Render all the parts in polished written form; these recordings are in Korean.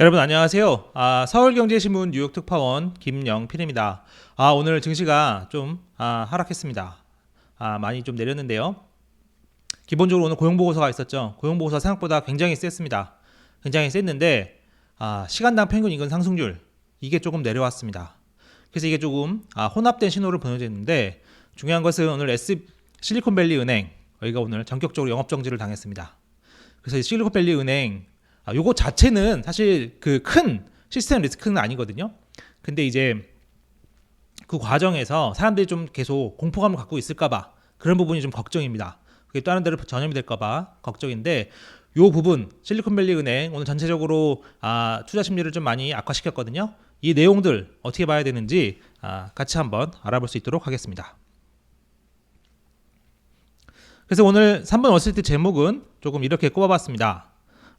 여러분 안녕하세요. 서울경제신문 뉴욕 특파원 김영필입니다. 오늘 증시가 좀 하락했습니다. 많이 좀 내렸는데요. 기본적으로 오늘 고용보고서가 있었죠. 고용보고서 생각보다 굉장히 셌습니다. 굉장히 셌는데 시간당 평균 임금 상승률 이게 조금 내려왔습니다. 그래서 이게 조금 혼합된 신호를 보내줬는데 중요한 것은 오늘 실리콘밸리 은행 여기가 오늘 전격적으로 영업정지를 당했습니다. 그래서 실리콘밸리 은행 요거 자체는 사실 그 큰 시스템 리스크는 아니거든요. 근데 이제 그 과정에서 사람들이 좀 계속 공포감을 갖고 있을까봐 그런 부분이 좀 걱정입니다. 그게 다른 데로 전염이 될까봐 걱정인데 요 부분 실리콘밸리 은행 오늘 전체적으로 투자 심리를 좀 많이 악화시켰거든요. 이 내용들 어떻게 봐야 되는지 같이 한번 알아볼 수 있도록 하겠습니다. 그래서 오늘 3번 월스트리트 제목은 조금 이렇게 꼽아봤습니다.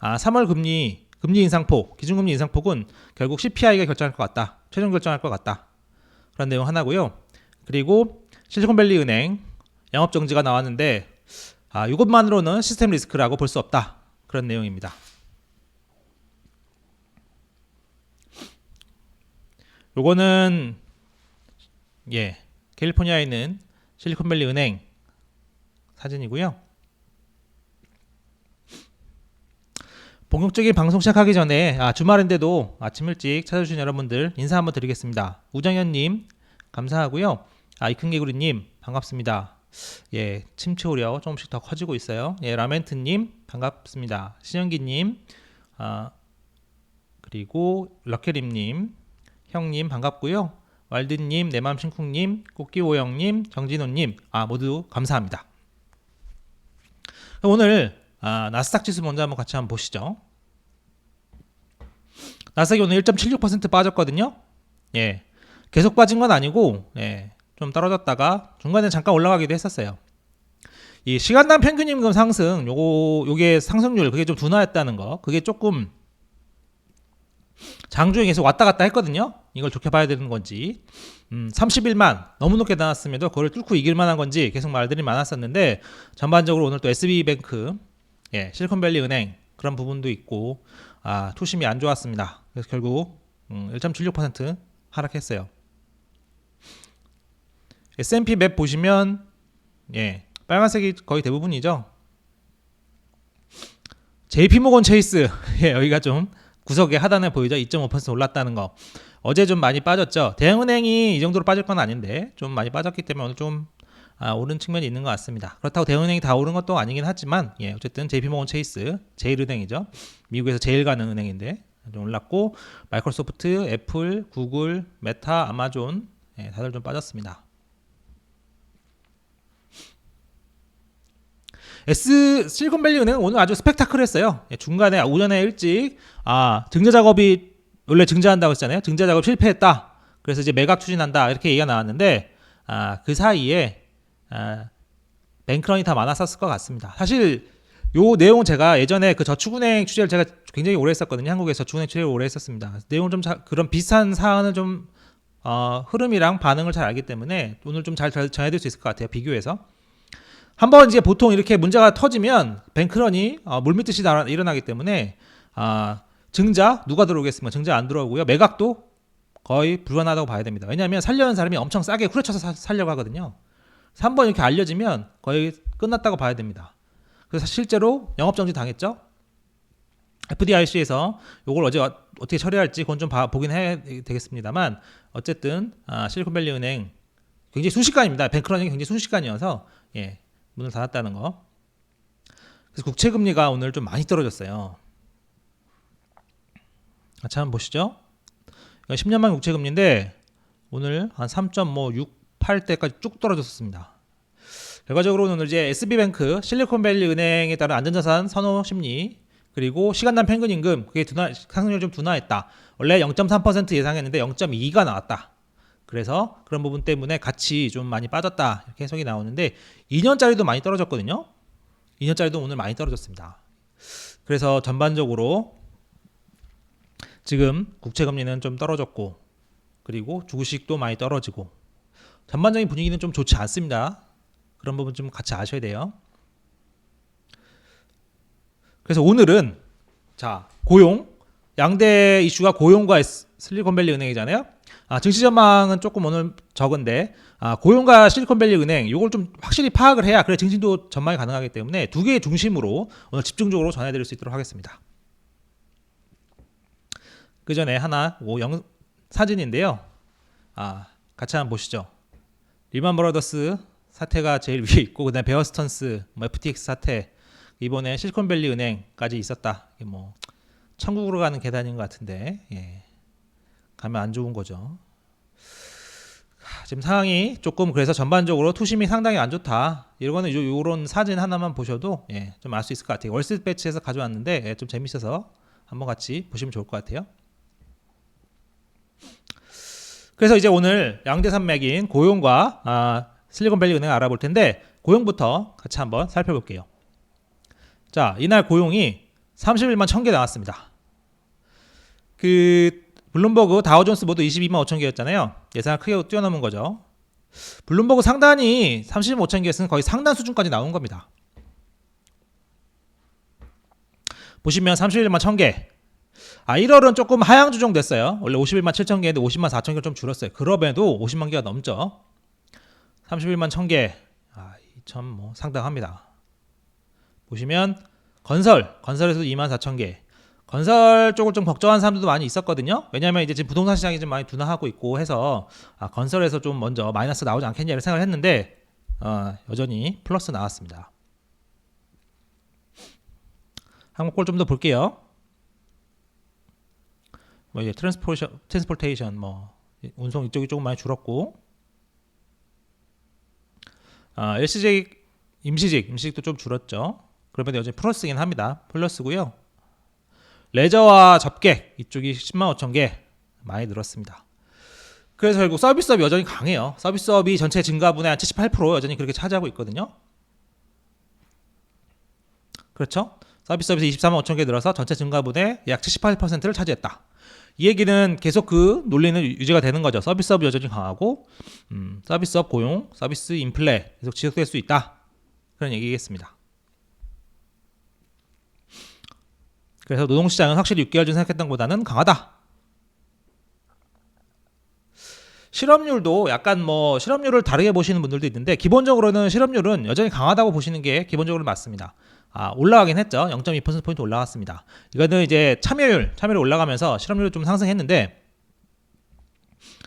3월 금리 인상폭, 기준금리 인상폭은 결국 CPI가 결정할 것 같다. 최종 결정할 것 같다. 그런 내용 하나고요. 그리고 실리콘밸리 은행 영업정지가 나왔는데 이것만으로는 시스템 리스크라고 볼 수 없다. 그런 내용입니다. 요거는 캘리포니아에 있는 실리콘밸리 은행 사진이고요. 본격적인 방송 시작하기 전에 주말인데도 아침 일찍 찾아주신 여러분들 인사 한번 드리겠습니다. 우정현님 감사하고요. 이큰개구리님 반갑습니다. 침체 우려 조금씩 더 커지고 있어요. 라멘트님 반갑습니다. 신영기님 그리고 럭케림님 형님 반갑고요. 왈드님 내맘신쿵님 꽃기오영님 정진호님 모두 감사합니다. 오늘 나스닥 지수 먼저 한번 같이 한번 보시죠. 나스닥이 오늘 1.76% 빠졌거든요. 계속 빠진 건 아니고 좀 떨어졌다가 중간에 잠깐 올라가기도 했었어요. 이 시간당 평균 임금 상승 요게 상승률 그게 좀 둔화했다는 거 그게 조금 장중에 계속 왔다 갔다 했거든요. 이걸 좋게 봐야 되는 건지 31만 너무 높게 나왔음에도 그걸 뚫고 이길 만한 건지 계속 말들이 많았었는데 전반적으로 오늘 또 SB뱅크 실리콘밸리 은행 그런 부분도 있고 투심이 안 좋았습니다. 그래서 결국 1.76% 하락했어요. S&P 맵 보시면 빨간색이 거의 대부분이죠. JP모건 체이스 여기가 좀 구석에 하단에 보이죠. 2.5% 올랐다는 거. 어제 좀 많이 빠졌죠. 대형은행이 이 정도로 빠질 건 아닌데 좀 많이 빠졌기 때문에 오늘 좀 오른 측면이 있는 것 같습니다. 그렇다고 대형은행이 다 오른 것도 아니긴 하지만 어쨌든 JP모건 체이스 제일은행이죠. 미국에서 제일 가는 은행인데 좀 올랐고 마이크로소프트, 애플, 구글, 메타, 아마존 다들 좀 빠졌습니다. 실리콘밸리 은행은 오늘 아주 스펙타클했어요. 중간에 오전에 일찍 증자 작업이 원래 증자한다고 했잖아요. 증자 작업 실패했다. 그래서 이제 매각 추진한다 이렇게 얘기가 나왔는데 그 사이에 뱅크런이 다 많았었을 것 같습니다. 사실 요 내용 제가 예전에 그 저축은행 취재를 제가 굉장히 오래 했었거든요. 한국에서 저축은행 취재를 오래 했었습니다. 내용을 좀 그런 비슷한 사안을 좀 흐름이랑 반응을 잘 알기 때문에 오늘 좀 잘 전해드릴 수 있을 것 같아요. 비교해서 한번 이제 보통 이렇게 문제가 터지면 뱅크런이 물밀듯이 일어나기 때문에 증자 누가 들어오겠습니까? 증자 안 들어오고요. 매각도 거의 불가능하다고 봐야 됩니다. 왜냐하면 살려는 사람이 엄청 싸게 후려쳐서 살려고 하거든요. 3번 이렇게 알려지면 거의 끝났다고 봐야 됩니다. 그래서 실제로 영업정지 당했죠. FDIC에서 이걸 어제 어떻게 처리할지 그건 좀 보긴 해야 되겠습니다만 어쨌든 실리콘밸리 은행 굉장히 순식간입니다. 뱅크런이 굉장히 순식간이어서 문을 닫았다는 거. 그래서 국채금리가 오늘 좀 많이 떨어졌어요. 같이 한번 보시죠. 10년만 국채금리인데 오늘 한 3.68대까지 쭉 떨어졌습니다. 결과적으로 오늘 이제 SB뱅크 실리콘밸리 은행에 따른 안전자산 선호 심리 그리고 시간당 평균임금 그게 상승률이 좀 둔화했다. 원래 0.3% 예상했는데 0.2가 나왔다. 그래서 그런 부분 때문에 같이 좀 많이 빠졌다 이렇게 해석이 나오는데 2년짜리도 많이 떨어졌거든요. 2년짜리도 오늘 많이 떨어졌습니다. 그래서 전반적으로 지금 국채금리는 좀 떨어졌고 그리고 주식도 많이 떨어지고 전반적인 분위기는 좀 좋지 않습니다. 그런 부분 좀 같이 아셔야 돼요. 그래서 오늘은 고용 양대 이슈가 고용과 실리콘밸리 은행이잖아요. 증시 전망은 조금 오늘 적은데 고용과 실리콘밸리 은행 이걸 좀 확실히 파악을 해야 그래 증시도 전망이 가능하기 때문에 두 개의 중심으로 오늘 집중적으로 전해드릴 수 있도록 하겠습니다. 그 전에 하나 사진인데요. 같이 한번 보시죠. 리만 브라더스 사태가 제일 위에 있고 그다음에 베어스턴스, FTX 사태, 이번에 실리콘밸리 은행까지 있었다. 이게 뭐 천국으로 가는 계단인 것 같은데 가면 안 좋은 거죠. 지금 상황이 조금 그래서 전반적으로 투심이 상당히 안 좋다. 이거는 요런 사진 하나만 보셔도 좀 알 수 있을 것 같아요. 월스트리트 배치에서 가져왔는데 좀 재밌어서 한번 같이 보시면 좋을 것 같아요. 그래서 이제 오늘 양대 산맥인 고용과 실리콘밸리 은행 알아볼 텐데 고용부터 같이 한번 살펴볼게요. 자, 이날 고용이 31만 1000개 나왔습니다. 블룸버그 다우존스 모두 22만 5천 개였잖아요. 예상을 크게 뛰어넘은 거죠. 블룸버그 상단이 30만 5천 개였으면 거의 상단 수준까지 나온 겁니다. 보시면 31만 1000개. 1월은 조금 하향 조정됐어요. 원래 51만 7천 개인데 50만 4천 개로 좀 줄었어요. 그럼에도 50만 개가 넘죠. 31만 1000개. 참 뭐 상당합니다. 보시면 건설에서도 2만 4천 개. 건설 쪽을 좀 걱정하는 사람들도 많이 있었거든요. 왜냐하면 이제 지금 부동산 시장이 좀 많이 둔화하고 있고 해서 건설에서 좀 먼저 마이너스 나오지 않겠냐를 생각을 했는데 여전히 플러스 나왔습니다. 한국 걸 좀 더 볼게요. 이제 트랜스포테이션 운송 이쪽이 조금 많이 줄었고 일시직 임시직도 좀 줄었죠. 그러면 여전히 플러스긴 합니다. 플러스고요. 레저와 접객 이쪽이 10만 5천 개 많이 늘었습니다. 그래서 결국 서비스업이 여전히 강해요. 서비스업이 전체 증가분의 한 78% 여전히 그렇게 차지하고 있거든요. 그렇죠? 서비스업에서 24만 5천 개 늘어서 전체 증가분의 약 78%를 차지했다. 이 얘기는 계속 그 논리는 유지가 되는 거죠. 서비스업이 여전히 강하고 서비스업 고용, 서비스 인플레 계속 지속될 수 있다. 그런 얘기겠습니다. 그래서 노동시장은 확실히 6개월 전 생각했던 것보다는 강하다. 실업률도 약간 실업률을 다르게 보시는 분들도 있는데 기본적으로는 실업률은 여전히 강하다고 보시는 게 기본적으로 맞습니다. 올라가긴 했죠. 0.2%포인트 올라갔습니다. 이거는 이제 참여율이 올라가면서 실업률이 좀 상승했는데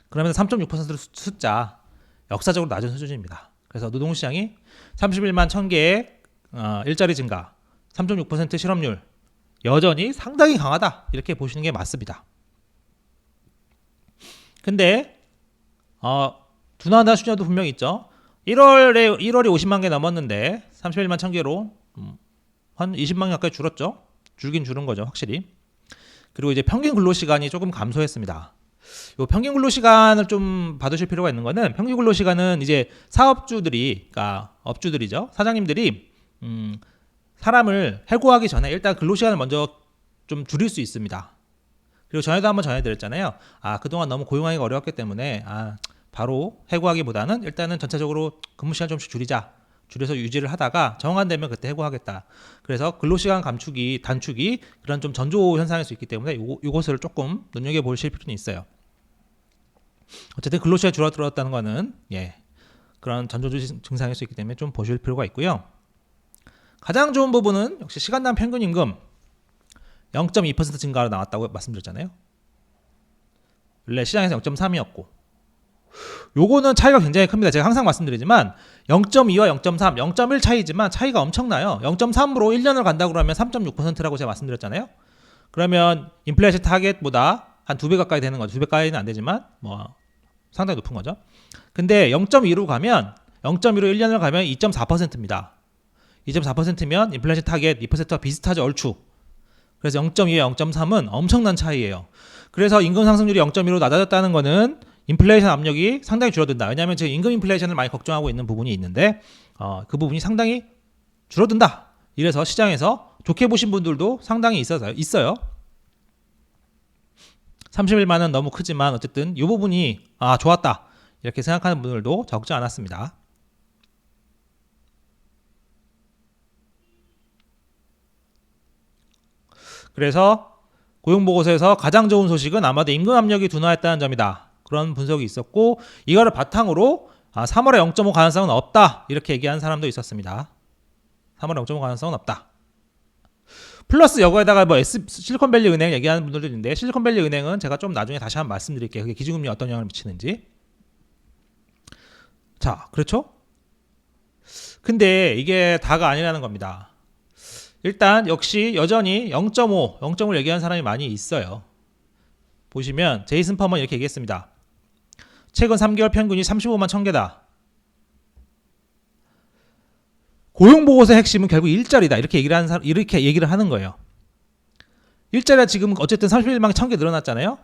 그러면서 3.6% 숫자 역사적으로 낮은 수준입니다. 그래서 노동시장이 31만 1000개의 일자리 증가, 3.6% 실업률 여전히 상당히 강하다. 이렇게 보시는 게 맞습니다. 근데 둔화한다는 수준도 분명히 있죠. 1월이 50만 개 넘었는데 31만 1000개로 한 20만 개 가까이 줄었죠. 줄긴 줄은 거죠, 확실히. 그리고 이제 평균 근로시간이 조금 감소했습니다. 요 평균 근로시간을 좀 받으실 필요가 있는 거는 평균 근로시간은 이제 사업주들이, 그러니까 업주들이죠. 사장님들이 사람을 해고하기 전에 일단 근로시간을 먼저 좀 줄일 수 있습니다. 그리고 전에도 한번 전해드렸잖아요. 그동안 너무 고용하기가 어려웠기 때문에 바로 해고하기보다는 일단은 전체적으로 근무시간 좀씩 줄여서 유지를 하다가 정한되면 그때 해고하겠다. 그래서 근로시간 단축이 그런 좀 전조 현상일 수 있기 때문에 이것을 조금 눈여겨보실 필요는 있어요. 어쨌든 근로시간이 줄어들었다는 거는 그런 전조 증상일 수 있기 때문에 좀 보실 필요가 있고요. 가장 좋은 부분은 역시 시간당 평균임금 0.2% 증가로 나왔다고 말씀드렸잖아요. 원래 시장에서 0.3이었고 요거는 차이가 굉장히 큽니다. 제가 항상 말씀드리지만 0.2와 0.3, 0.1 차이지만 차이가 엄청나요. 0.3으로 1년을 간다고 그러면 3.6%라고 제가 말씀드렸잖아요. 그러면 인플레이션 타겟보다 한 2배 가까이 되는 거죠. 2배까지는 안 되지만 상당히 높은 거죠. 근데 0.2로 1년을 가면 2.4%입니다. 2.4%면 인플레이션 타겟 2%와 비슷하죠. 얼추. 그래서 0.2와 0.3은 엄청난 차이예요. 그래서 임금 상승률이 0.2로 낮아졌다는 거는 인플레이션 압력이 상당히 줄어든다. 왜냐하면 지금 임금 인플레이션을 많이 걱정하고 있는 부분이 있는데 그 부분이 상당히 줄어든다. 이래서 시장에서 좋게 보신 분들도 상당히 있어요. 31만 원 너무 크지만 어쨌든 이 부분이 좋았다. 이렇게 생각하는 분들도 적지 않았습니다. 그래서 고용보고서에서 가장 좋은 소식은 아마도 임금 압력이 둔화했다는 점이다. 그런 분석이 있었고 이거를 바탕으로 3월에 0.5 가능성은 없다. 이렇게 얘기한 사람도 있었습니다. 3월에 0.5 가능성은 없다. 플러스 여거에다가 실리콘밸리 은행 얘기하는 분들도 있는데 실리콘밸리 은행은 제가 좀 나중에 다시 한번 말씀드릴게요. 그게 기준금리에 어떤 영향을 미치는지. 자, 그렇죠? 근데 이게 다가 아니라는 겁니다. 일단 역시 여전히 0.5를 얘기하는 사람이 많이 있어요. 보시면 제이슨 펌은 이렇게 얘기했습니다. 최근 3개월 평균이 35만 1000개다. 고용보고서의 핵심은 결국 일자리다. 이렇게 얘기를 하는 거예요. 일자리가 지금 어쨌든 31만 1000개 늘어났잖아요.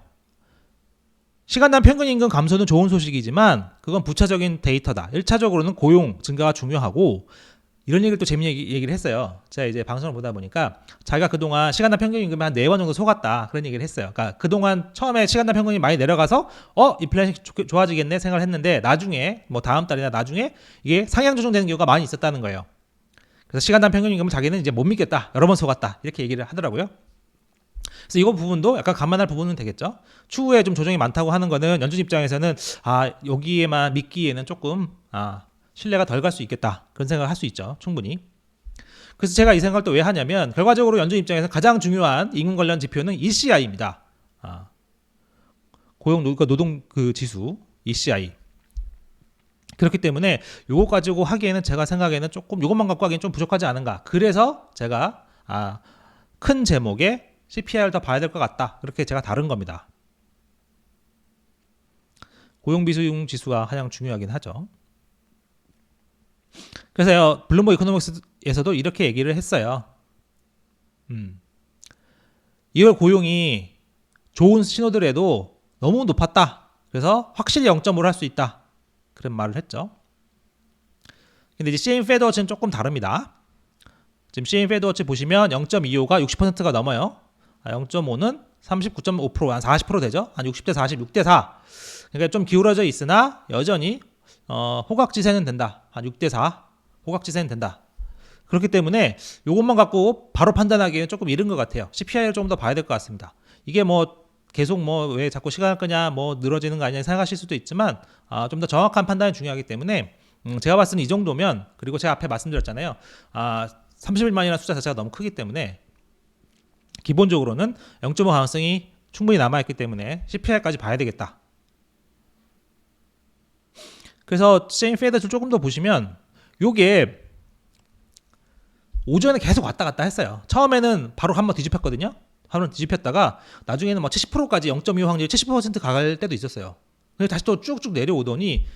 시간당 평균 임금 감소는 좋은 소식이지만 그건 부차적인 데이터다. 1차적으로는 고용 증가가 중요하고 이런 얘기를 또 재미있는 얘기를 했어요. 제가 이제 방송을 보다 보니까 자기가 그동안 시간당 평균 임금에 한 4번 정도 속았다. 그런 얘기를 했어요. 그러니까 그동안 처음에 시간당 평균이 많이 내려가서 인플레이션이 좋아지겠네 생각을 했는데 나중에 다음 달이나 나중에 이게 상향 조정되는 경우가 많이 있었다는 거예요. 그래서 시간당 평균 임금을 자기는 이제 못 믿겠다. 여러 번 속았다. 이렇게 얘기를 하더라고요. 그래서 이거 부분도 약간 감안할 부분은 되겠죠. 추후에 좀 조정이 많다고 하는 거는 연준 입장에서는 여기에만 믿기에는 조금 신뢰가 덜 갈 수 있겠다. 그런 생각을 할 수 있죠. 충분히. 그래서 제가 이 생각을 또 왜 하냐면 결과적으로 연준 입장에서 가장 중요한 임금 관련 지표는 ECI입니다. 고용 노동 그 지수 ECI. 그렇기 때문에 요거 가지고 하기에는 제가 생각에는 조금 요것만 갖고 하기엔 좀 부족하지 않은가. 그래서 제가 큰 제목에 CPI를 더 봐야 될 것 같다. 이렇게 제가 다룬 겁니다. 고용비용 지수가 가장 중요하긴 하죠. 그래서 블룸버그 이코노믹스에서도 이렇게 얘기를 했어요. 2월 고용이 좋은 신호들에도 너무 높았다. 그래서 확실히 0.5를 할 수 있다. 그런 말을 했죠. 근데 이제 CME 페드워치는 조금 다릅니다. 지금 CME 페드워치 보시면 0.25가 60%가 넘어요. 0.5는 39.5%, 한 40% 되죠. 한 60대 40, 6대 4. 그러니까 좀 기울어져 있으나 여전히 호각지세는 된다. 한 6대 4 호각지세는 된다. 그렇기 때문에 이것만 갖고 바로 판단하기에는 조금 이른 것 같아요. CPI를 좀 더 봐야 될 것 같습니다. 이게 계속 왜 자꾸 시간을 끄냐 늘어지는 거 아니냐 생각하실 수도 있지만 좀 더 정확한 판단이 중요하기 때문에 제가 봤을 때는 이 정도면, 그리고 제가 앞에 말씀드렸잖아요. 31만이라는 숫자 자체가 너무 크기 때문에 기본적으로는 0.5 가능성이 충분히 남아있기 때문에 CPI까지 봐야 되겠다. 그래서 CME 페드를 조금 더 보시면 요게 오전에 계속 왔다 갔다 했어요. 처음에는 바로 한번 뒤집혔거든요. 한번 뒤집혔다가 나중에는 70%까지 0.25 확률이 70% 가갈 때도 있었어요. 근데 다시 또 쭉쭉 내려오더니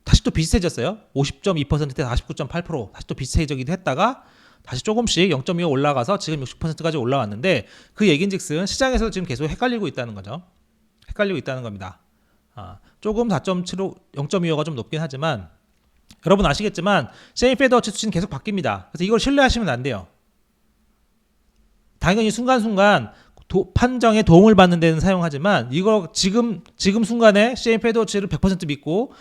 다시 또 비슷해졌어요. 50.2%대 49.8% 다시 또 비슷해지기도 했다가 다시 조금씩 0.25 올라가서 지금 60%까지 올라왔는데 그 얘긴즉슨 시장에서 지금 계속 헷갈리고 있다는 거죠. 헷갈리고 있다는 겁니다. 조금 4.75, 0.25가 좀 높긴 하지만 여러분 아시겠지만 CME 페드워치 수치는 계속 바뀝니다. 그래서 이걸 신뢰하시면 안 돼요. 당연히 순간순간 판정에 도움을 받는 데는 사용하지만 이거 지금 순간에 CME 페드워치를 100% 믿고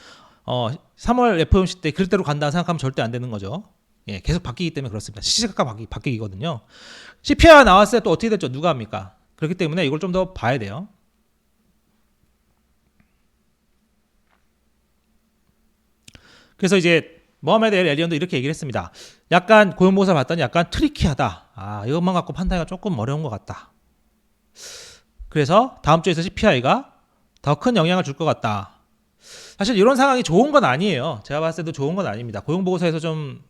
3월 FOMC 때 그때로 간다 생각하면 절대 안 되는 거죠. 예, 계속 바뀌기 때문에 그렇습니다. 시시각각 바뀌거든요. CPI가 나왔을 때 또 어떻게 됐죠? 누가 합니까? 그렇기 때문에 이걸 좀 더 봐야 돼요. 그래서 이제 모하메드 엘 에리언도 이렇게 얘기를 했습니다. 약간 고용보고서를 봤더니 약간 트리키하다. 이것만 갖고 판단하기가 조금 어려운 것 같다. 그래서 다음 주에서 CPI가 더 큰 영향을 줄 것 같다. 사실 이런 상황이 좋은 건 아니에요. 제가 봤을 때도 좋은 건 아닙니다. 고용보고서에서 좀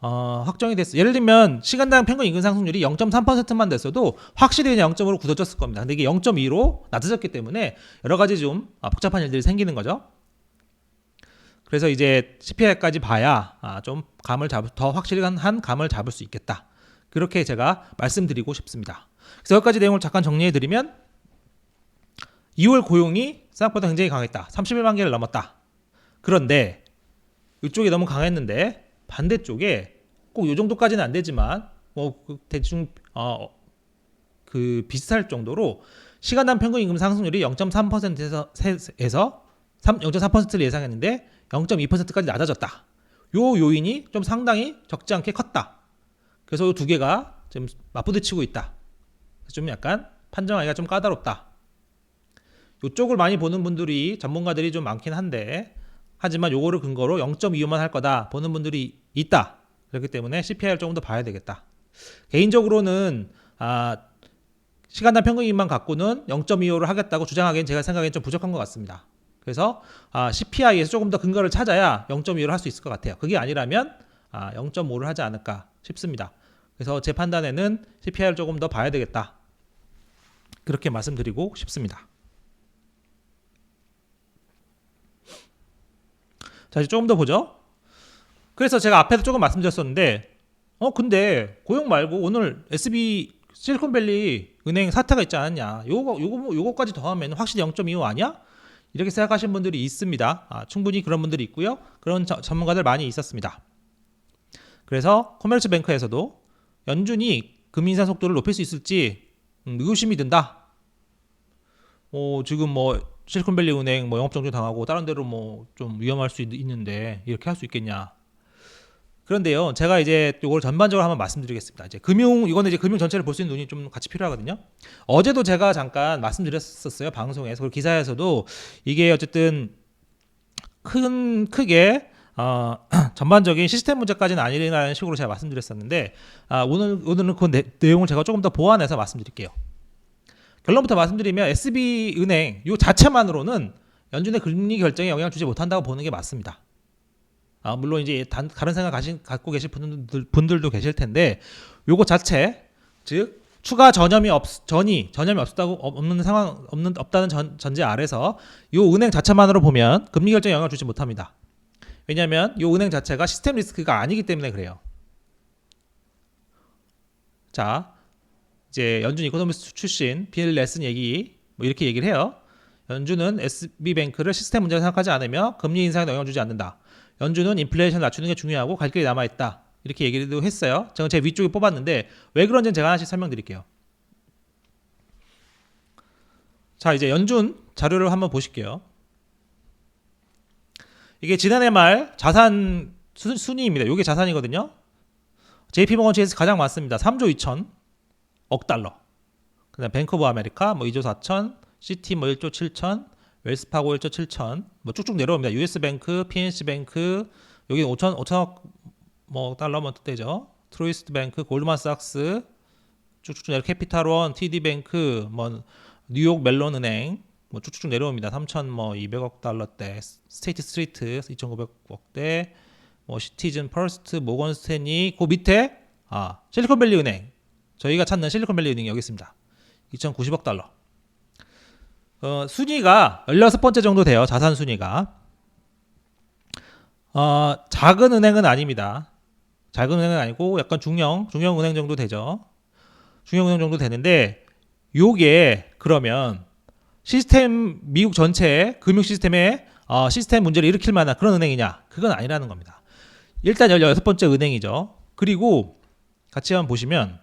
확정이 됐어요. 예를 들면 시간당 평균 임금 상승률이 0.3%만 됐어도 확실히 그냥 0.5로 굳어졌을 겁니다. 근데 이게 0.2로 낮아졌기 때문에 여러 가지 좀 복잡한 일들이 생기는 거죠. 그래서 이제 CPI까지 봐야 좀 더 확실한 감을 잡을 수 있겠다. 그렇게 제가 말씀드리고 싶습니다. 그래서 여기까지 내용을 잠깐 정리해드리면 2월 고용이 생각보다 굉장히 강했다. 31만 개를 넘었다. 그런데 이쪽이 너무 강했는데 반대쪽에 꼭 이 정도까지는 안 되지만 대충 비슷할 정도로 시간당 평균 임금 상승률이 0.3%에서 0.3%를 예상했는데 0.2%까지 낮아졌다. 요 요인이 좀 상당히 적지 않게 컸다. 그래서 이 두 개가 지금 맞부딪히고 있다. 좀 약간 판정하기가 좀 까다롭다. 이쪽을 많이 보는 분들이 전문가들이 좀 많긴 한데 하지만 요거를 근거로 0.25만 할 거다 보는 분들이 있다. 그렇기 때문에 CPI를 조금 더 봐야 되겠다. 개인적으로는 시간당 평균인만 갖고는 0.25를 하겠다고 주장하기엔 제가 생각엔 좀 부족한 것 같습니다. 그래서 CPI에서 조금 더 근거를 찾아야 0.25를 할 수 있을 것 같아요. 그게 아니라면 0.5를 하지 않을까 싶습니다. 그래서 제 판단에는 CPI를 조금 더 봐야 되겠다. 그렇게 말씀드리고 싶습니다. 자, 이제 조금 더 보죠. 그래서 제가 앞에서 조금 말씀드렸었는데 근데 고용 말고 오늘 SB 실리콘밸리 은행 사태가 있지 않았냐, 요거까지 더하면 확실히 0.25 아니야? 이렇게 생각하시는 분들이 있습니다. 충분히 그런 분들이 있고요. 그런 전문가들 많이 있었습니다. 그래서 코메르츠뱅크에서도 연준이 금리 인상 속도를 높일 수 있을지 의구심이 든다. 지금 실리콘밸리 은행 영업정지 당하고 다른 데로 좀 위험할 수 있는데 이렇게 할 수 있겠냐. 그런데요, 제가 이제 이걸 전반적으로 한번 말씀드리겠습니다. 이거는 이제 금융 전체를 볼 수 있는 눈이 좀 같이 필요하거든요. 어제도 제가 잠깐 말씀드렸었어요, 방송에서. 그리고 기사에서도 이게 어쨌든 크게 전반적인 시스템 문제까지는 아니라는 식으로 제가 말씀드렸었는데 오늘은 그 내용을 제가 조금 더 보완해서 말씀드릴게요. 결론부터 말씀드리면 SB은행 이 자체만으로는 연준의 금리 결정에 영향을 주지 못한다고 보는 게 맞습니다. 물론 이제 다른 생각 갖고 계실 분들도 계실 텐데, 요거 자체, 즉 추가 전염이 없다는 전제 아래서 요 은행 자체만으로 보면 금리 결정에 영향을 주지 못합니다. 왜냐하면 요 은행 자체가 시스템 리스크가 아니기 때문에 그래요. 자, 이제 연준 이코노미스트 출신 빌 레슨 이렇게 얘기를 해요. 연준은 SB뱅크를 시스템 문제로 생각하지 않으며 금리 인상에 영향을 주지 않는다. 연준은 인플레이션을 낮추는 게 중요하고 갈 길이 남아있다. 이렇게 얘기도 했어요. 저는 제 위쪽에 뽑았는데 왜 그런지는 제가 하나씩 설명드릴게요. 자, 이제 연준 자료를 한번 보실게요. 이게 지난해 말 자산 순위입니다. 이게 자산이거든요. JP모건 체이스 가장 많습니다. 3조 2천억 달러. 그다음 뱅크 오브 아메리카 2조 4천, 시티 1조 7천, 웰스파고 1조 7천, 쭉쭉 내려옵니다. US뱅크, PNC뱅크, 여기 5천억 달러 뜻되죠. 트로이스트뱅크, 골드만삭스, 쭉쭉 내려 캐피탈원, TD뱅크, 뉴욕 멜론은행, 쭉쭉 내려옵니다. 3,200억 달러대, 스테이트 스트리트 2,900억대, 시티즌 퍼스트, 모건 스탠리, 그 밑에 실리콘밸리 은행, 저희가 찾는 실리콘밸리 은행이 여기 있습니다. 2,090억 달러. 순위가 16번째 정도 돼요. 자산 순위가. 작은 은행은 아닙니다. 작은 은행은 아니고 약간 중형 은행 정도 되죠. 중형 은행 정도 되는데 요게 그러면 미국 전체 금융 시스템에 시스템 문제를 일으킬 만한 그런 은행이냐? 그건 아니라는 겁니다. 일단 16번째 은행이죠. 그리고 같이 한번 보시면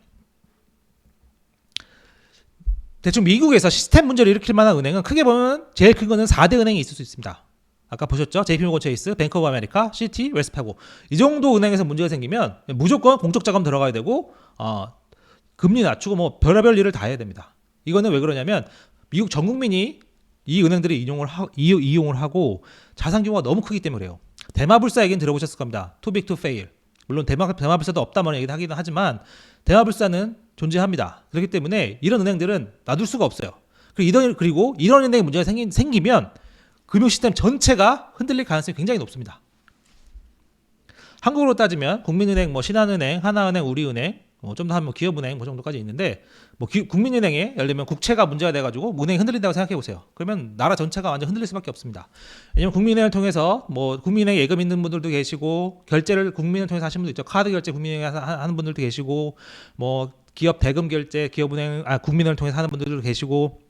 대충 미국에서 시스템 문제를 일으킬 만한 은행은 크게 보면 제일 큰 거는 4대 은행이 있을 수 있습니다. 아까 보셨죠? JP모건 체이스, 뱅크 오브 아메리카, 시티, 웰스파고. 이 정도 은행에서 문제가 생기면 무조건 공적 자금 들어가야 되고 금리 낮추고 별의별 일을 다 해야 됩니다. 이거는 왜 그러냐면 미국 전 국민이 이 은행들을 이용을 하고 자산 규모가 너무 크기 때문에 그래요. 대마불사 얘기는 들어보셨을 겁니다. Too big to fail. 물론 대마불사도 없다만 얘기도 하기는 하지만 대마불사는 존재합니다. 그렇기 때문에 이런 은행들은 놔둘 수가 없어요. 그리고 이런 은행에 문제가 생기면 금융 시스템 전체가 흔들릴 가능성이 굉장히 높습니다. 한국으로 따지면 국민은행, 신한은행, 하나은행, 우리은행, 좀 더 하면 기업은행 정도까지 있는데 국민은행에 예를 들면 국채가 문제가 돼가지고 은행이 흔들린다고 생각해 보세요. 그러면 나라 전체가 완전 흔들릴 수밖에 없습니다. 왜냐면 국민은행을 통해서 국민은행 예금 있는 분들도 계시고 결제를 국민은행 통해서 하시는 분도 있죠. 카드 결제 국민은행에서 하는 분들도 계시고 기업 대금 결제 국민은행을 통해서 하는 분들도 계시고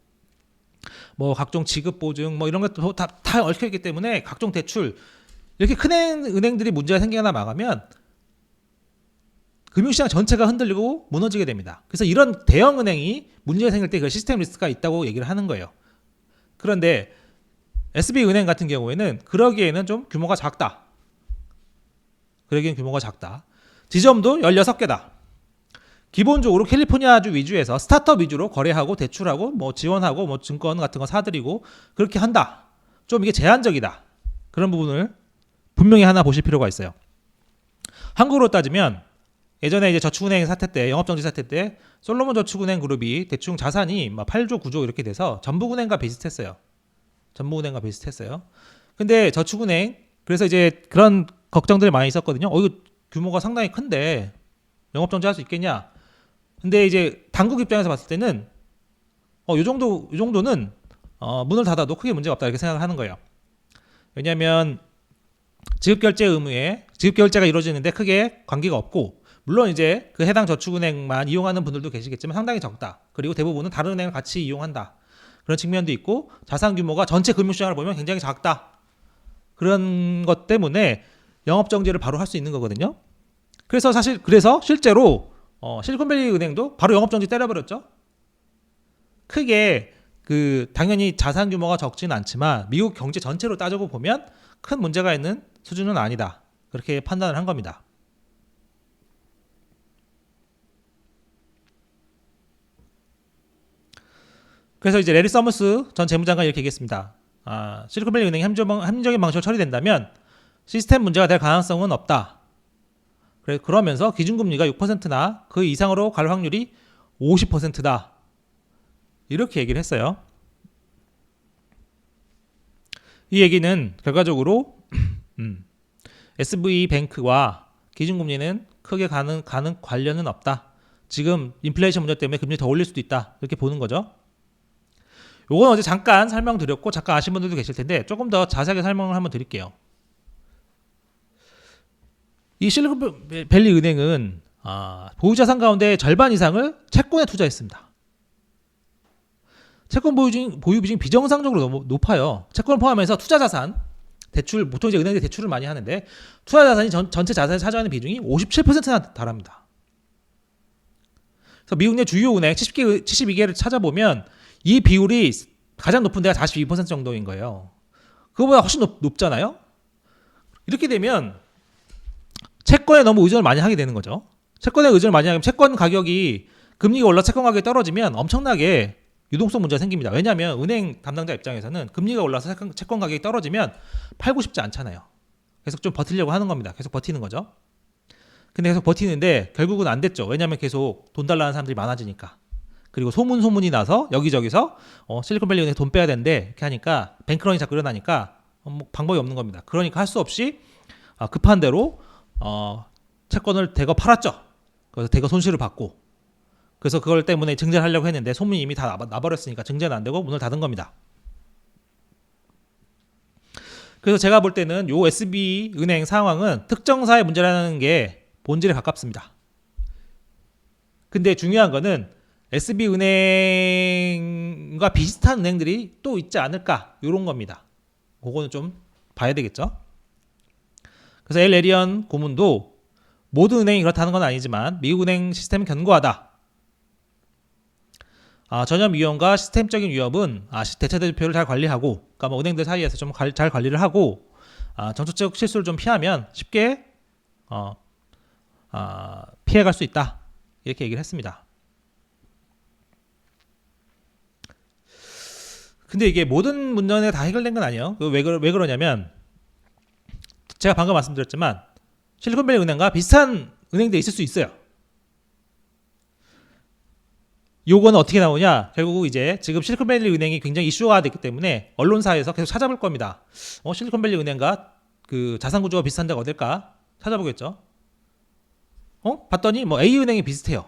각종 지급 보증 이런 것도 다 얽혀 있기 때문에 각종 대출 이렇게 큰 은행들이 문제가 생기거나 망하면 금융시장 전체가 흔들리고 무너지게 됩니다. 그래서 이런 대형 은행이 문제가 생길 때 그 시스템 리스크가 있다고 얘기를 하는 거예요. 그런데 SB은행 같은 경우에는 그러기에는 좀 규모가 작다. 지점도 16개다. 기본적으로 캘리포니아주 위주에서 스타트업 위주로 거래하고 대출하고 뭐 지원하고 뭐 증권 같은 거 사들이고 그렇게 한다. 좀 이게 제한적이다. 그런 부분을 분명히 하나 보실 필요가 있어요. 한국으로 따지면 예전에 이제 저축은행 사태 때, 영업정지 사태 때 솔로몬 저축은행 그룹이 대충 자산이 막 8조, 9조 이렇게 돼서 전북은행과 비슷했어요. 전북은행과 비슷했어요. 근데 저축은행 그래서 이제 그런 걱정들이 많이 있었거든요. 이거 규모가 상당히 큰데 영업정지 할 수 있겠냐? 근데 이제 당국 입장에서 봤을 때는 요 정도는 문을 닫아도 크게 문제가 없다 이렇게 생각을 하는 거예요. 왜냐하면 지급결제 의무에 지급결제가 이루어지는데 크게 관계가 없고, 물론 이제 그 해당 저축은행만 이용하는 분들도 계시겠지만 상당히 적다. 그리고 대부분은 다른 은행을 같이 이용한다. 그런 측면도 있고, 자산 규모가 전체 금융시장을 보면 굉장히 작다. 그런 것 때문에 영업정지를 바로 할 수 있는 거거든요. 그래서 실제로 실리콘밸리 은행도 바로 영업정지 때려버렸죠. 크게 당연히 자산 규모가 적지는 않지만 미국 경제 전체로 따지고 보면 큰 문제가 있는 수준은 아니다. 그렇게 판단을 한 겁니다. 그래서 이제 레리 서머스 전 재무장관이 이렇게 얘기했습니다. 실리콘밸리 은행이 합리적인 방식으로 처리된다면 시스템 문제가 될 가능성은 없다. 그러면서 기준금리가 6%나 그 이상으로 갈 확률이 50%다. 이렇게 얘기를 했어요. 이 얘기는 결과적으로 SV뱅크와 기준금리는 크게 가는 관련은 없다. 지금 인플레이션 문제 때문에 금리 더 올릴 수도 있다. 이렇게 보는 거죠. 요건 어제 잠깐 설명드렸고 잠깐 아신 분들도 계실 텐데 조금 더 자세하게 설명을 한번 드릴게요. 이 실리콘밸리 은행은 보유자산 가운데 절반 이상을 채권에 투자했습니다. 채권 보유 비중이 비정상적으로 너무 높아요. 채권을 포함해서 투자자산, 대출, 보통 이제 은행들이 대출을 많이 하는데 투자자산이 전체 자산에 차지하는 비중이 57%나 달합니다. 그래서 미국 내 주요 은행 72개를 찾아보면 이 비율이 가장 높은 데가 42% 정도인 거예요. 그거보다 훨씬 높잖아요. 이렇게 되면 채권에 너무 의존을 많이 하게 되는 거죠. 채권에 의존을 많이 하면 채권 가격이 금리가 올라 채권 가격이 떨어지면 엄청나게 유동성 문제가 생깁니다. 왜냐하면 은행 담당자 입장에서는 금리가 올라서 채권 가격이 떨어지면 팔고 싶지 않잖아요. 계속 좀 버티려고 하는 겁니다. 계속 버티는 거죠. 근데 계속 버티는데 결국은 안 됐죠. 왜냐하면 계속 돈 달라는 사람들이 많아지니까. 그리고 소문이 나서 여기저기서 실리콘밸리 은행에 돈 빼야 되는데 이렇게 하니까 뱅크런이 자꾸 일어나니까 뭐 방법이 없는 겁니다. 그러니까 할 수 없이 급한 대로 채권을 대거 팔았죠. 그래서 대거 손실을 받고, 그래서 그걸 때문에 증제를 하려고 했는데 소문이 이미 다 나버렸으니까 증제는 안 되고 문을 닫은 겁니다. 그래서 제가 볼 때는 요 SB 은행 상황은 특정사의 문제라는 게 본질에 가깝습니다. 근데 중요한 거는 SB 은행과 비슷한 은행들이 또 있지 않을까, 이런 겁니다. 그거는 좀 봐야 되겠죠. 그래서 엘 에리언 고문도 모든 은행이 그렇다는 건 아니지만 미국 은행 시스템은 견고하다. 전염 위험과 시스템적인 위협은 대체대표를 잘 관리하고, 그러니까 뭐 은행들 사이에서 좀 잘 관리를 하고, 정책적 실수를 좀 피하면 쉽게 피해갈 수 있다. 이렇게 얘기를 했습니다. 근데 이게 모든 문제가 다 해결된 건 아니에요. 왜 그러냐면 제가 방금 말씀드렸지만 실리콘밸리 은행과 비슷한 은행들이 있을 수 있어요. 요거는 어떻게 나오냐? 결국 이제 지금 실리콘밸리 은행이 굉장히 이슈화가 됐기 때문에 언론사에서 계속 찾아볼 겁니다. 실리콘밸리 은행과 그 자산 구조가 비슷한 데가 어딜까? 찾아보겠죠. 봤더니 뭐 A은행이 비슷해요.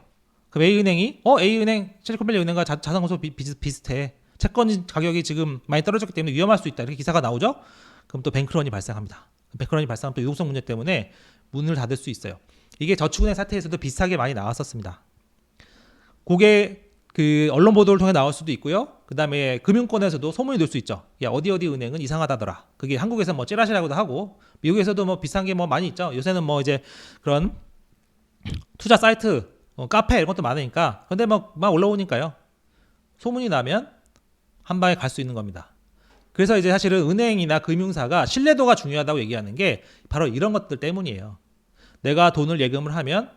그럼 A은행이 A은행 실리콘밸리 은행과 자산 구조 비슷해. 채권 가격이 지금 많이 떨어졌기 때문에 위험할 수 있다. 이렇게 기사가 나오죠. 그럼 또 뱅크런이 발생합니다. 뱅크런이 발생하면 또 유동성 문제 때문에 문을 닫을 수 있어요. 이게 저축은행 사태에서도 비슷하게 많이 나왔었습니다. 그게 그 언론 보도를 통해 나올 수도 있고요. 그 다음에 금융권에서도 소문이 돌 수 있죠. 야, 어디 은행은 이상하다더라. 그게 한국에서 뭐 찌라시라고도 하고 미국에서도 뭐 비슷한 게 뭐 많이 있죠. 요새는 뭐 이제 그런 투자 사이트, 카페 이런 것도 많으니까. 근데 막 올라오니까요. 소문이 나면 한 방에 갈 수 있는 겁니다. 그래서 이제 사실은 은행이나 금융사가 신뢰도가 중요하다고 얘기하는 게 바로 이런 것들 때문이에요. 내가 돈을 예금을 하면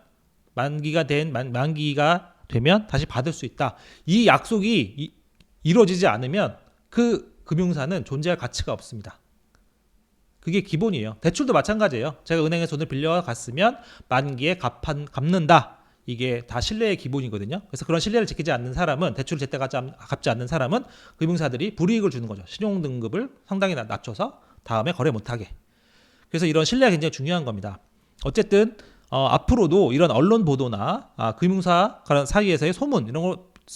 만기가 되면 다시 받을 수 있다. 이 약속이 이루어지지 않으면 그 금융사는 존재할 가치가 없습니다. 그게 기본이에요. 대출도 마찬가지예요. 제가 은행에서 돈을 빌려갔으면 만기에 갚는다. 이게 다 신뢰의 기본이거든요. 그래서 그런 신뢰를 지키지 않는 사람은, 대출을 제때 갚지 않는 사람은 금융사들이 불이익을 주는 거죠. 신용 등급을 상당히 낮춰서 다음에 거래 못하게. 그래서 이런 신뢰가 굉장히 중요한 겁니다. 어쨌든 앞으로도 이런 언론 보도나 금융사 사이에서의 소문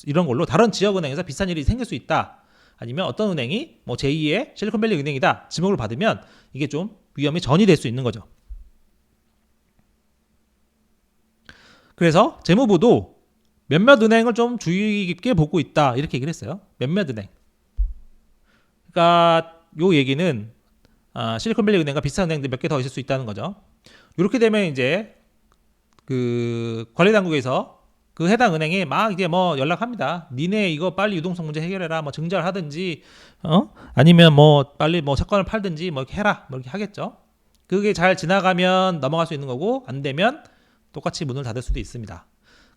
이런 걸로 다른 지역은행에서 비슷한 일이 생길 수 있다. 아니면 어떤 은행이 뭐 제2의 실리콘밸리 은행이다 지목을 받으면 이게 좀 위험이 전이될 수 있는 거죠. 그래서 재무부도 몇몇 은행을 좀 주의 깊게 보고 있다 이렇게 얘기를 했어요. 몇몇 은행. 그러니까 요 얘기는 실리콘밸리 은행과 비슷한 은행들 몇 개 더 있을 수 있다는 거죠. 이렇게 되면 이제 그 관리당국에서 그 해당 은행에 막 이제 뭐 연락합니다. 니네 이거 빨리 유동성 문제 해결해라. 뭐 증자를 하든지 아니면 뭐 빨리 뭐 채권을 팔든지 뭐 이렇게 해라. 뭐 이렇게 하겠죠. 그게 잘 지나가면 넘어갈 수 있는 거고 안 되면 똑같이 문을 닫을 수도 있습니다.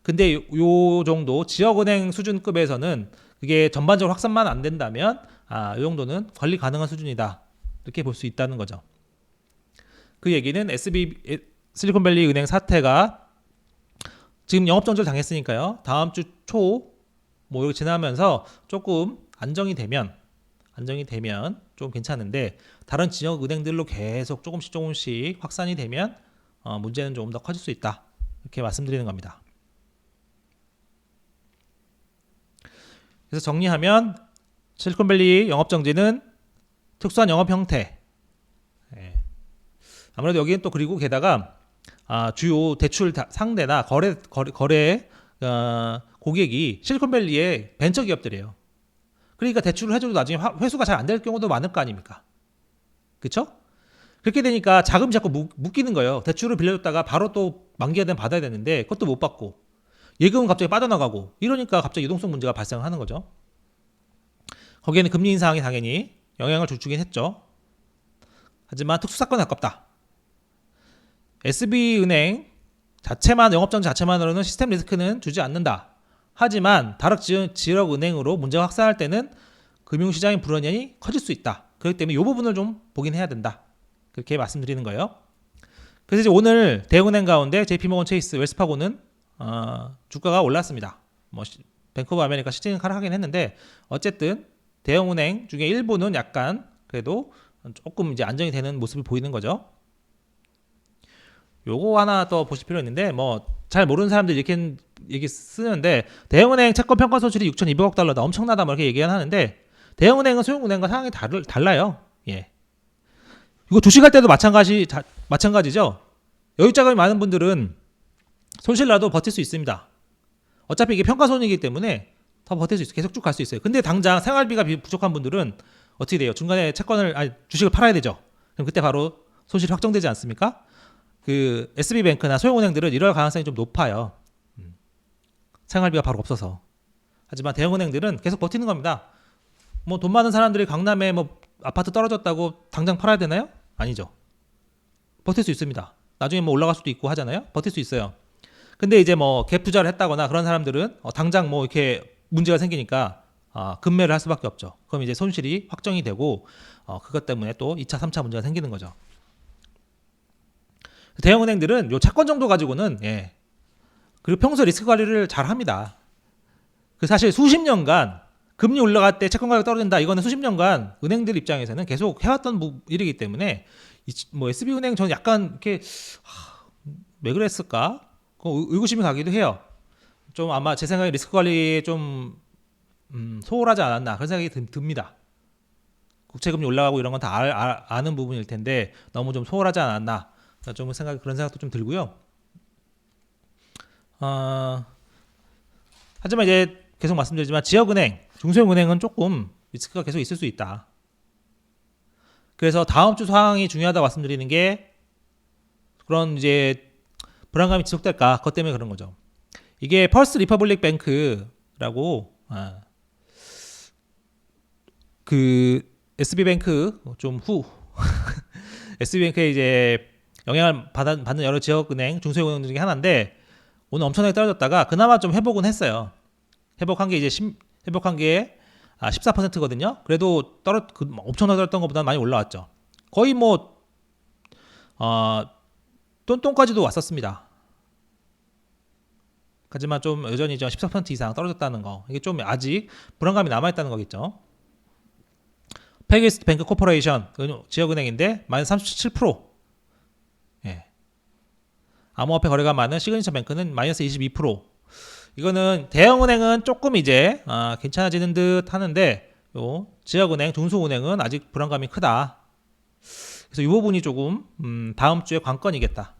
근데 요 정도 지역은행 수준급에서는 그게 전반적으로 확산만 안 된다면 이 정도는 관리 가능한 수준이다. 이렇게 볼 수 있다는 거죠. 그 얘기는 실리콘밸리 은행 사태가 지금 영업정지를 당했으니까요. 다음 주 초 뭐 이렇게 지나면서 조금 안정이 되면 좀 괜찮은데 다른 지역 은행들로 계속 조금씩 확산이 되면 문제는 조금 더 커질 수 있다. 이렇게 말씀드리는 겁니다. 그래서 정리하면 실리콘밸리 영업정지는 특수한 영업 형태. 아무래도 여기는 또 그리고 게다가 주요 대출 상대나 거래 고객이 실리콘밸리의 벤처 기업들이에요. 그러니까 대출을 해줘도 나중에 회수가 잘 안 될 경우도 많을 거 아닙니까? 그렇죠? 그렇게 되니까 자금이 자꾸 묶이는 거예요. 대출을 빌려줬다가 바로 또 만기가 되면 받아야 되는데 그것도 못 받고 예금은 갑자기 빠져나가고 이러니까 갑자기 유동성 문제가 발생하는 거죠. 거기에는 금리 인상이 당연히 영향을 주긴 했죠. 하지만 특수사건에 가깝다. SB은행 자체만 영업정지 자체만으로는 시스템 리스크는 주지 않는다. 하지만 다른 지역 은행으로 문제가 확산할 때는 금융시장의 불안이 커질 수 있다. 그렇기 때문에 이 부분을 좀 보긴 해야 된다. 그렇게 말씀드리는 거예요. 그래서 이제 오늘 대형은행 가운데 JP모건 체이스, 웰스파고는 주가가 올랐습니다. 뭐 뱅크 오브 아메리카 시즌 하락하긴 했는데 어쨌든 대형은행 중에 일부는 약간 그래도 조금 이제 안정이 되는 모습을 보이는 거죠. 요거 하나 또 보실 필요 있는데 뭐 잘 모르는 사람들이 이렇게 얘기 쓰는데 대형은행 채권 평가 손실이 6,200억 달러다 엄청나다 뭐 이렇게 얘기하는데 대형은행은 소형은행과 상황이 달라요. 예. 이거 주식할 때도 마찬가지죠. 여유 자금이 많은 분들은 손실 나도 버틸 수 있습니다. 어차피 이게 평가손이기 때문에 더 버틸 수 있어요. 계속 쭉 갈 수 있어요. 근데 당장 생활비가 부족한 분들은 어떻게 돼요? 중간에 주식을 팔아야 되죠. 그럼 그때 바로 손실이 확정되지 않습니까? 그 SB뱅크나 소형은행들은 이럴 가능성이 좀 높아요. 생활비가 바로 없어서. 하지만 대형은행들은 계속 버티는 겁니다. 뭐 돈 많은 사람들이 강남에 뭐 아파트 떨어졌다고 당장 팔아야 되나요? 아니죠. 버틸 수 있습니다. 나중에 뭐 올라갈 수도 있고 하잖아요. 버틸 수 있어요. 근데 이제 뭐 갭 투자를 했다거나 그런 사람들은 당장 뭐 이렇게 문제가 생기니까 급매를 할 수밖에 없죠. 그럼 이제 손실이 확정이 되고 그것 때문에 또 2차, 3차 문제가 생기는 거죠. 대형은행들은 요 채권 정도 가지고는 그리고 평소 리스크 관리를 잘 합니다. 그 사실 수십 년간 금리 올라갈 때 채권 가격 떨어진다. 이거는 수십 년간 은행들 입장에서는 계속 해왔던 일이기 때문에 뭐 SB은행 저는 약간 이렇게 왜 그랬을까? 의구심이 가기도 해요. 좀 아마 제 생각에 리스크 관리에 좀 소홀하지 않았나 그런 생각이 듭니다. 국채금리 올라가고 이런 건 다 아는 부분일 텐데 너무 좀 소홀하지 않았나 좀 그런 생각도 좀 들고요. 하지만 이제 계속 말씀드리지만 지역은행, 중소형은행은 조금 리스크가 계속 있을 수 있다. 그래서 다음 주 상황이 중요하다고 말씀드리는 게 그런 이제 불안감이 지속될까 그것 때문에 그런 거죠. 이게 펄스 리퍼블릭 뱅크라고 그 SB뱅크 좀 후 SB뱅크에 이제 영향을 받는 여러 지역은행, 중소형은행 중에 하나인데 오늘 엄청나게 떨어졌다가 그나마 좀 회복은 했어요. 회복한 게 이제 회복한 게 14%거든요. 그래도 엄청나게 떨어졌던 것보다 많이 올라왔죠. 거의 뭐 똔똔까지도 왔었습니다. 하지만 좀 여전히 14% 이상 떨어졌다는 거, 이게 좀 아직 불안감이 남아있다는 거겠죠. 페기스트 뱅크 코퍼레이션 지역은행인데 마이너스 37%. 예. 암호화폐 거래가 많은 시그니처 뱅크는 마이너스 22%. 이거는 대형은행은 조금 이제 괜찮아지는 듯 하는데 요 지역은행, 중소은행은 아직 불안감이 크다. 그래서 이 부분이 조금 다음 주에 관건이겠다.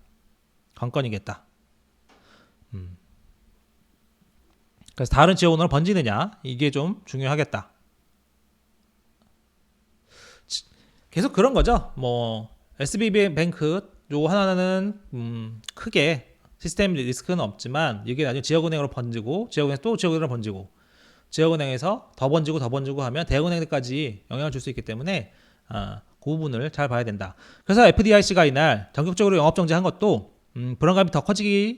그래서 다른 지역은행으로 번지느냐, 이게 좀 중요하겠다. 계속 그런 거죠. 뭐 SB뱅크 요 하나는 크게 시스템 리스크는 없지만 이게 나중에 지역은행으로 번지고 지역은행에서 또 지역은행으로 번지고 지역은행에서 더 번지고 하면 대형은행까지 영향을 줄 수 있기 때문에 그 부분을 잘 봐야 된다. 그래서 FDIC가 이날 전격적으로 영업정지한 것도 불안감이 더 커지는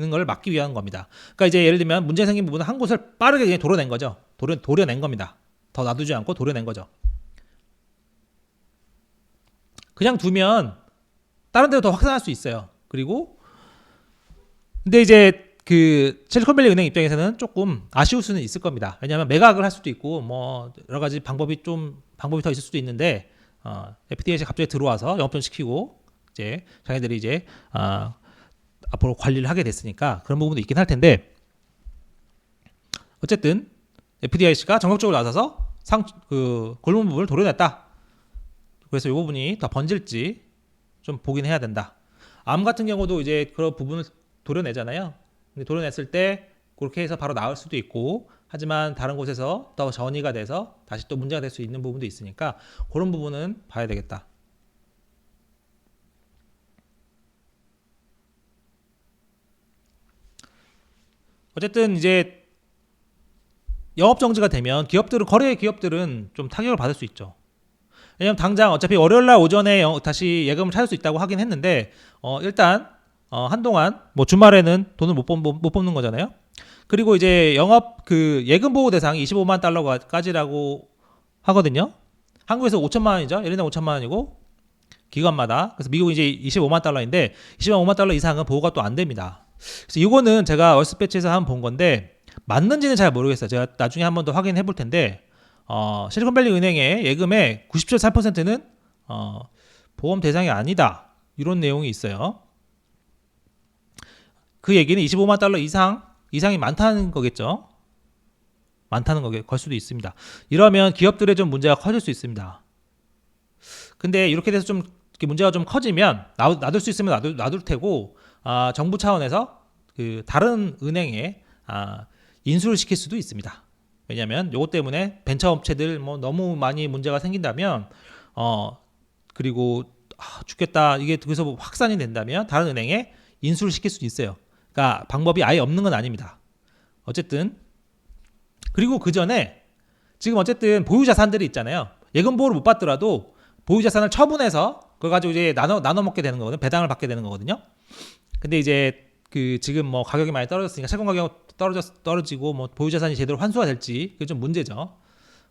걸 막기 위한 겁니다. 그러니까 이제 예를 들면 문제 생긴 부분은 한 곳을 빠르게 그냥 도려낸 거죠. 도려낸 겁니다. 더 놔두지 않고 도려낸 거죠. 그냥 두면 다른 데로 더 확산할 수 있어요. 그리고 근데 이제 그 실리콘밸리 은행 입장에서는 조금 아쉬울 수는 있을 겁니다. 왜냐하면 매각을 할 수도 있고 뭐 여러 가지 방법이 더 있을 수도 있는데 FDIC가 갑자기 들어와서 영업정 시키고 이제 자기들이 이제 앞으로 관리를 하게 됐으니까 그런 부분도 있긴 할 텐데, 어쨌든 FDIC가 전격적으로 나서서 골문 부분을 도려냈다. 그래서 이 부분이 더 번질지 좀 보긴 해야 된다. 암 같은 경우도 이제 그런 부분을 도려내잖아요. 근데 도려냈을 때 그렇게 해서 바로 나올 수도 있고, 하지만 다른 곳에서 더 전이가 돼서 다시 또 문제가 될 수 있는 부분도 있으니까 그런 부분은 봐야 되겠다. 어쨌든 이제 영업 정지가 되면 거래 기업들은 좀 타격을 받을 수 있죠. 왜냐면 당장 어차피 월요일날 오전에 다시 예금을 찾을 수 있다고 하긴 했는데 일단 한동안 뭐 주말에는 돈을 못 뽑는 거잖아요. 그리고 이제 영업 예금 보호 대상이 25만 달러까지라고 하거든요. 한국에서 5천만 원이죠. 예를 들면 5천만 원이고 기관마다. 그래서 미국은 이제 25만 달러인데 25만 달러 이상은 보호가 또 안 됩니다. 그래서 이거는 제가 얼스배치에서 한번 본 건데 맞는지는 잘 모르겠어요. 제가 나중에 한 번 더 확인해 볼 텐데 실리콘밸리 은행의 예금의 90.3%는 보험 대상이 아니다. 이런 내용이 있어요. 그 얘기는 25만 달러 이상이 많다는 거겠죠. 걸 수도 있습니다. 이러면 기업들의 좀 문제가 커질 수 있습니다. 근데 이렇게 돼서 좀 문제가 좀 커지면 놔둘 수 있으면 놔둘 테고 정부 차원에서 다른 은행에 인수를 시킬 수도 있습니다. 왜냐하면 요것 때문에 벤처 업체들 뭐 너무 많이 문제가 생긴다면 그리고 죽겠다 이게 그래서 확산이 된다면 다른 은행에 인수를 시킬 수도 있어요. 그러니까 방법이 아예 없는 건 아닙니다. 어쨌든 그리고 그 전에 지금 어쨌든 보유 자산들이 있잖아요. 예금 보호를 못 받더라도 보유 자산을 처분해서 그걸 가지고 이제 나눠 먹게 되는 거거든요. 배당을 받게 되는 거거든요. 근데 이제 지금 뭐 가격이 많이 떨어졌으니까 채권 가격 떨어지고 뭐 보유 자산이 제대로 환수가 될지 그게 좀 문제죠.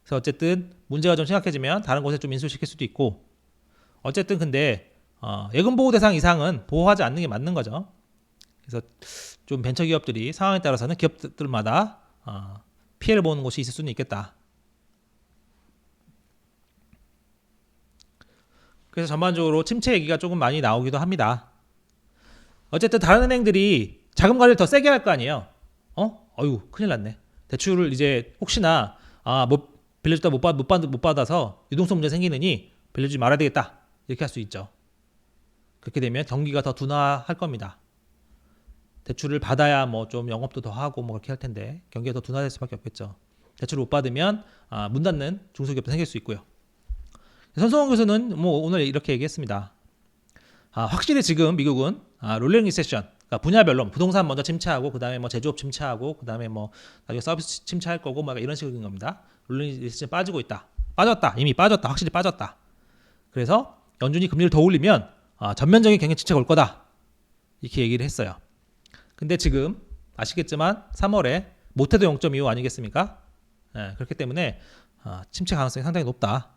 그래서 어쨌든 문제가 좀 심각해지면 다른 곳에 좀 인수시킬 수도 있고, 어쨌든 근데 예금 보호 대상 이상은 보호하지 않는 게 맞는 거죠. 그래서 좀 벤처 기업들이 상황에 따라서는 기업들마다 피해를 보는 곳이 있을 수는 있겠다. 그래서 전반적으로 침체 얘기가 조금 많이 나오기도 합니다. 어쨌든 다른 은행들이 자금 관리를 더 세게 할 거 아니에요. 어휴 큰일 났네. 대출을 이제 혹시나 빌려줬다 못 받아서 유동성 문제 생기느니 빌려주지 말아야 되겠다. 이렇게 할 수 있죠. 그렇게 되면 경기가 더 둔화할 겁니다. 대출을 받아야 뭐 좀 영업도 더 하고 뭐 그렇게 할 텐데 경기가 더 둔화될 수밖에 없겠죠. 대출을 못 받으면 문 닫는 중소기업도 생길 수 있고요. 손성원 교수는 뭐 오늘 이렇게 얘기했습니다. 확실히 지금 미국은 롤링 리세션, 그러니까 분야별로 부동산 먼저 침체하고 그 다음에 뭐 제조업 침체하고 그 다음에 뭐 나중에 서비스 침체할 거고 막 이런 식인 겁니다. 롤링 리세션 이미 빠졌다, 확실히 빠졌다. 그래서 연준이 금리를 더 올리면 전면적인 경기 침체가 올 거다 이렇게 얘기를 했어요. 근데 지금 아시겠지만 3월에 못해도 0.25 아니겠습니까? 예, 그렇기 때문에 침체 가능성이 상당히 높다.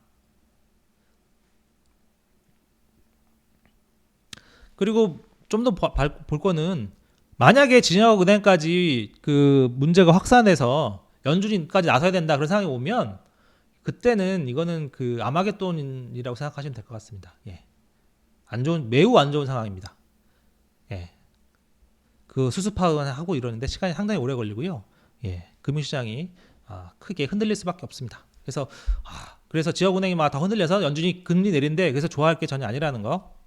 그리고 좀 더 볼 거는 만약에 진영은행까지 그 문제가 확산해서 연준이까지 나서야 된다 그런 상황이 오면 그때는 이거는 그 아마겟돈이라고 생각하시면 될 것 같습니다. 예. 매우 안 좋은 상황입니다. 예. 그 수습하고 이러는데 시간이 상당히 오래 걸리고요. 예. 금융시장이 크게 흔들릴 수밖에 없습니다. 그래서 지역은행이 막 다 흔들려서 연준이 금리 내린데 그래서 좋아할 게 전혀 아니라는 거.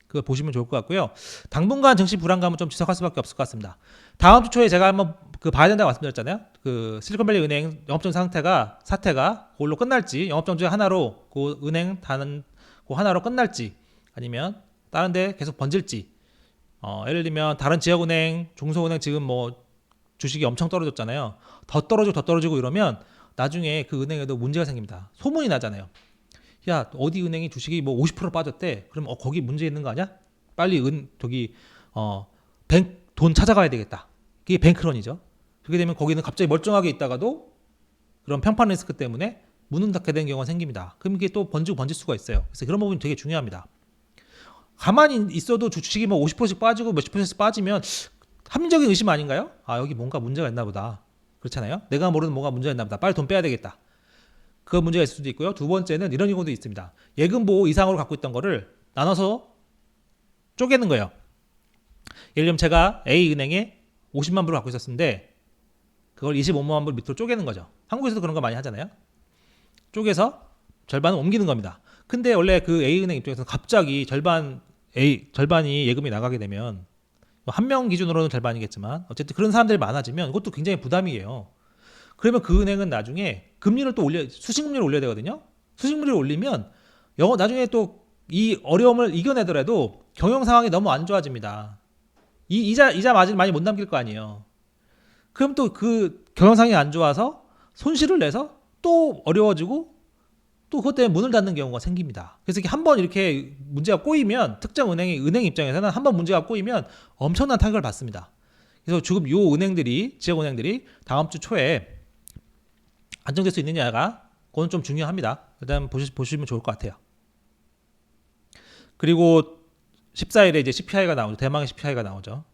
그걸 보시면 좋을 것 같고요. 당분간 증시 불안감은 좀 지속할 수밖에 없을 것 같습니다. 다음 주 초에 제가 한번 봐야 된다고 말씀드렸잖아요. 그 실리콘밸리 은행 영업정지 사태가 그걸로 끝날지, 영업정지 하나로 그 은행 다는 그 하나로 끝날지, 아니면 다른데 계속 번질지. 예를 들면 다른 지역은행, 중소은행 지금 뭐 주식이 엄청 떨어졌잖아요. 더 떨어지고 이러면 나중에 그 은행에도 문제가 생깁니다. 소문이 나잖아요. 야, 어디 은행이 주식이 뭐 50% 빠졌대. 그럼 거기 문제 있는 거 아니야? 빨리 돈 찾아가야 되겠다. 그게 뱅크런이죠. 그렇게 되면 거기는 갑자기 멀쩡하게 있다가도 그런 평판 리스크 때문에 문을 닫게 되는 경우가 생깁니다. 그럼 이게 또 번질 수가 있어요. 그래서 그런 부분이 되게 중요합니다. 가만히 있어도 주식이 뭐 50%씩 빠지고 몇십 %씩 빠지면 합리적인 의심 아닌가요? 여기 뭔가 문제가 있나 보다. 그렇잖아요. 내가 모르는 뭔가 문제가 있나 보다. 빨리 돈 빼야 되겠다. 그 문제가 있을 수도 있고요. 두 번째는 이런 경우도 있습니다. 예금 보호 이상으로 갖고 있던 거를 나눠서 쪼개는 거예요. 예를 들면 제가 A은행에 50만 불을 갖고 있었는데 그걸 25만 불 밑으로 쪼개는 거죠. 한국에서도 그런 거 많이 하잖아요. 쪼개서 절반을 옮기는 겁니다. 근데 원래 그 A은행 입장에서는 갑자기 절반이 예금이 나가게 되면 한 명 기준으로는 절반이겠지만 어쨌든 그런 사람들이 많아지면 이것도 굉장히 부담이에요. 그러면 그 은행은 나중에 금리를 또 수식금리를 올려야 되거든요. 수식금리를 올리면 나중에 또 이 어려움을 이겨내더라도 경영 상황이 너무 안 좋아집니다. 이자 마진 많이 못 남길 거 아니에요. 그럼 또 그 경영 상황이 안 좋아서 손실을 내서 또 어려워지고 또 그것 때문에 문을 닫는 경우가 생깁니다. 그래서 한번 이렇게 문제가 꼬이면 특정 은행 입장에서는 한번 문제가 꼬이면 엄청난 타격을 받습니다. 그래서 지금 요 지역 은행들이 다음 주 초에 안정될 수 있느냐가 그건 좀 중요합니다. 일단 보시면 좋을 것 같아요. 그리고 14일에 이제 CPI가 나오죠. 대망의 CPI가 나오죠.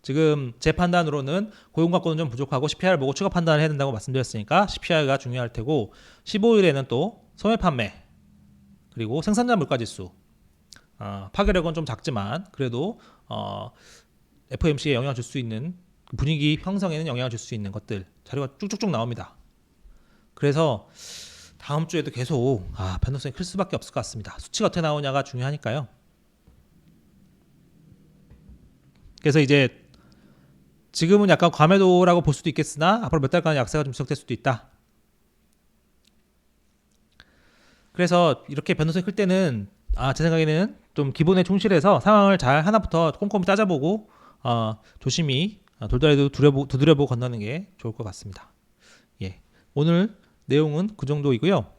지금 제 판단으로는 고용 갖고는 좀 부족하고 CPI를 보고 추가 판단을 해야 된다고 말씀드렸으니까 CPI가 중요할 테고 15일에는 또 소매 판매 그리고 생산자 물가지수 파괴력은 좀 작지만 그래도 FOMC에 영향을 줄 수 있는 분위기 형성에는 영향을 줄 수 있는 것들 자료가 쭉쭉쭉 나옵니다. 그래서 다음 주에도 계속 변동성이 클 수밖에 없을 것 같습니다. 수치가 어떻게 나오냐가 중요하니까요. 그래서 이제 지금은 약간 과매도라고 볼 수도 있겠으나 앞으로 몇 달간 약세가 좀 지속될 수도 있다. 그래서 이렇게 변동성이 클 때는 제 생각에는 좀 기본에 충실해서 상황을 잘 하나부터 꼼꼼히 따져보고 조심히 돌다리도 두드려보고 건너는 게 좋을 것 같습니다. 예, 오늘 내용은 그 정도이고요.